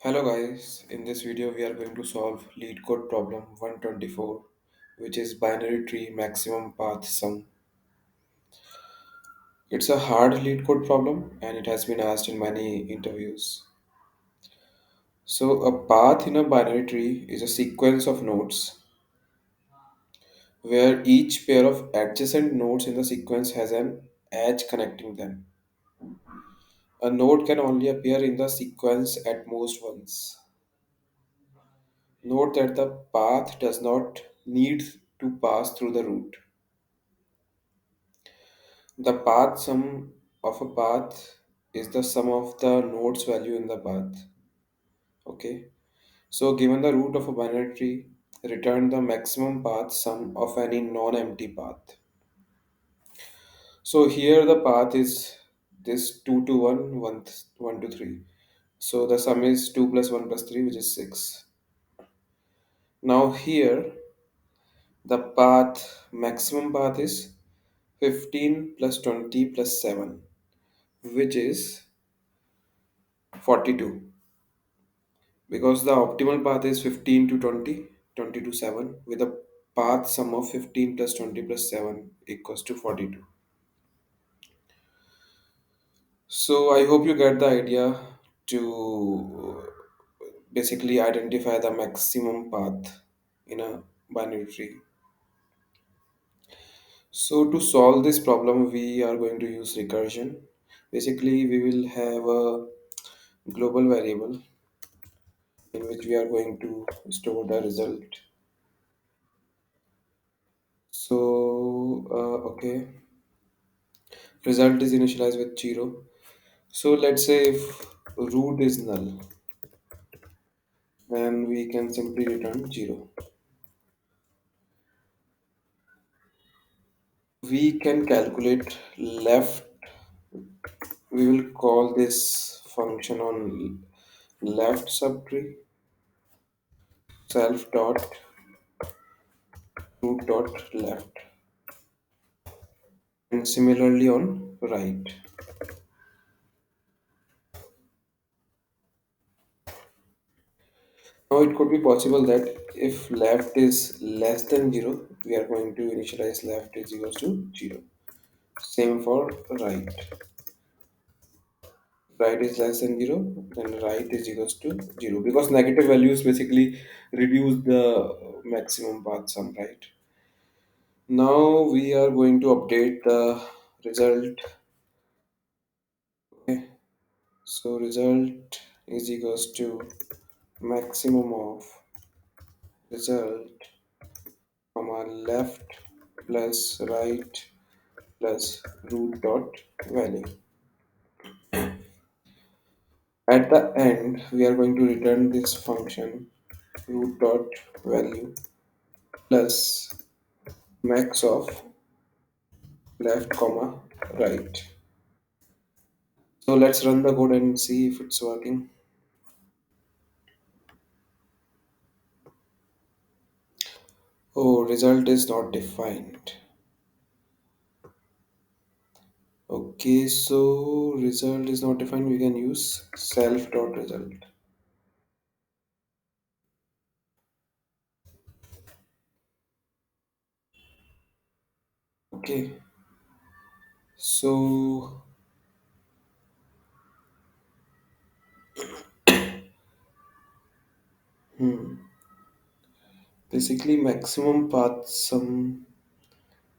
Hello guys, in this video we are going to solve Leetcode problem 124, which is binary tree maximum path sum. It's a hard Leetcode problem and it has been asked in many interviews. So a path in a binary tree is a sequence of nodes where each pair of adjacent nodes in the sequence has an edge connecting them. A node can only appear in the sequence at most once. Note that the path does not need to pass through the root. The path sum of a path is the sum of the nodes value in the path. Okay. So given the root of a binary tree, return the maximum path sum of any non-empty path. So here the path is this 2 to 1, 1 to 3. So the sum is 2 plus 1 plus 3, which is 6. Now here the path maximum path is 15 plus 20 plus 7, which is 42. Because the optimal path is 15 to 20, 20 to 7, with a path sum of 15 plus 20 plus 7 equals to 42. So I hope you get the idea to basically identify the maximum path in a binary tree. So to solve this problem, we are going to use recursion. Basically, we will have a global variable in which we are going to store the result. So, okay, result is initialized with 0. So let's say if root is null, then we can simply return 0. We can calculate left. We will call this function on left subtree self dot root dot left, and similarly on right. Now it could be possible that if left is less than 0, we are going to initialize left is equals to 0. Same for right. Right is less than 0, then right is equals to 0, because negative values basically reduce the maximum path sum, right? Now we are going to update the result. Okay, so result is equals to maximum of result comma left plus right plus root dot value. At the end we are going to return this function root dot value plus max of left comma right. So let's run the code and see if it's working. Oh, result is not defined. Okay, so result is not defined. We can use self dot result. Okay, so basically maximum path sum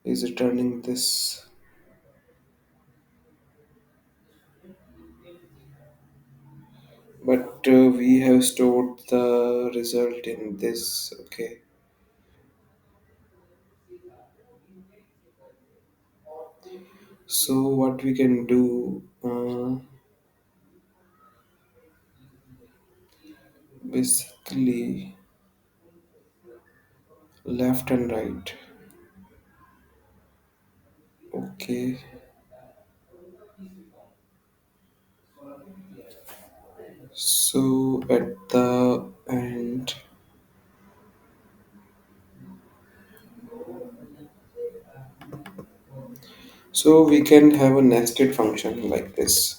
is returning this, but we have stored the result in this. Okay, so what we can do? Basically left and right. Okay, so at the end, so we can have a nested function like this.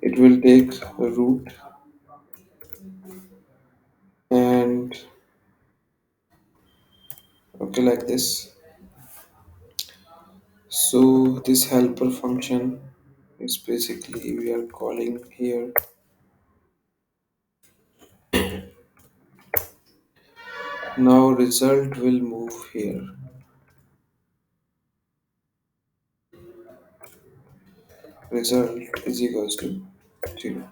It will take a root and okay, like this. So this helper function is basically we are calling here. Now result will move here. Result is equals to 0.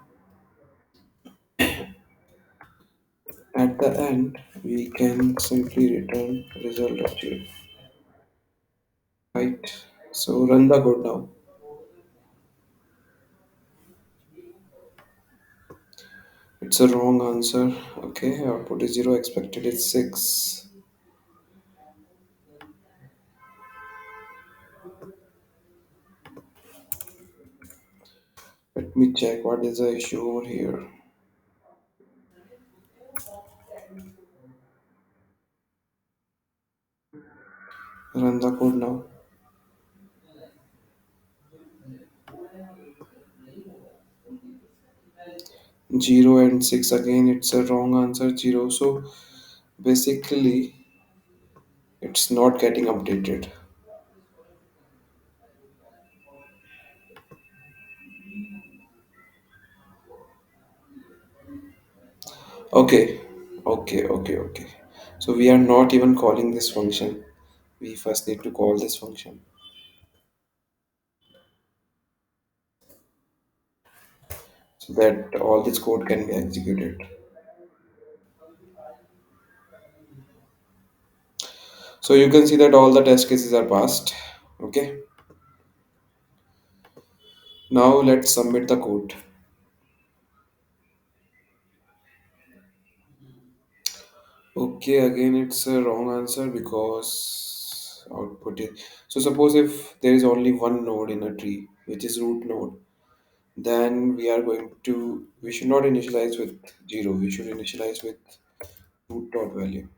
At the end, we can simply return result of 0. Right? So run the code now. It's a wrong answer. Okay, output is 0, expected is 6. Let me check what is the issue over here. Run the code now. 0 and 6 again, it's a wrong answer 0. So basically, it's not getting updated. Okay, okay. So we are not even calling this function. We first need to call this function so that all this code can be executed. So you can see that all the test cases are passed. Okay, now let's submit the code. Okay, again it's a wrong answer because output is. So suppose if there is only one node in a tree, which is root node, then we should not initialize with 0, we should initialize with root dot value.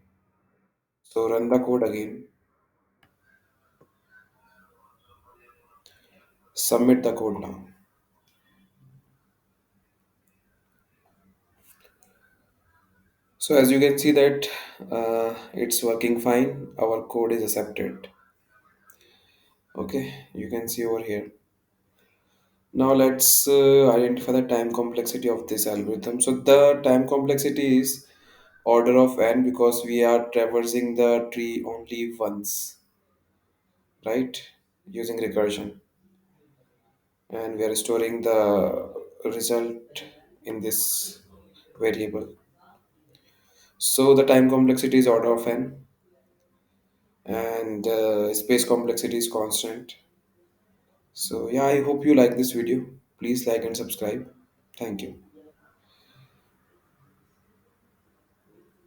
So run the code again, submit the code now. So as you can see that it's working fine, our code is accepted. Okay, you can see over here. Now let's identify the time complexity of this algorithm. So the time complexity is order of n because we are traversing the tree only once, right? Using recursion, and we are storing the result in this variable. So the time complexity is order of n, and space complexity is constant. So yeah, I hope you like this video. Please like and subscribe. Thank you.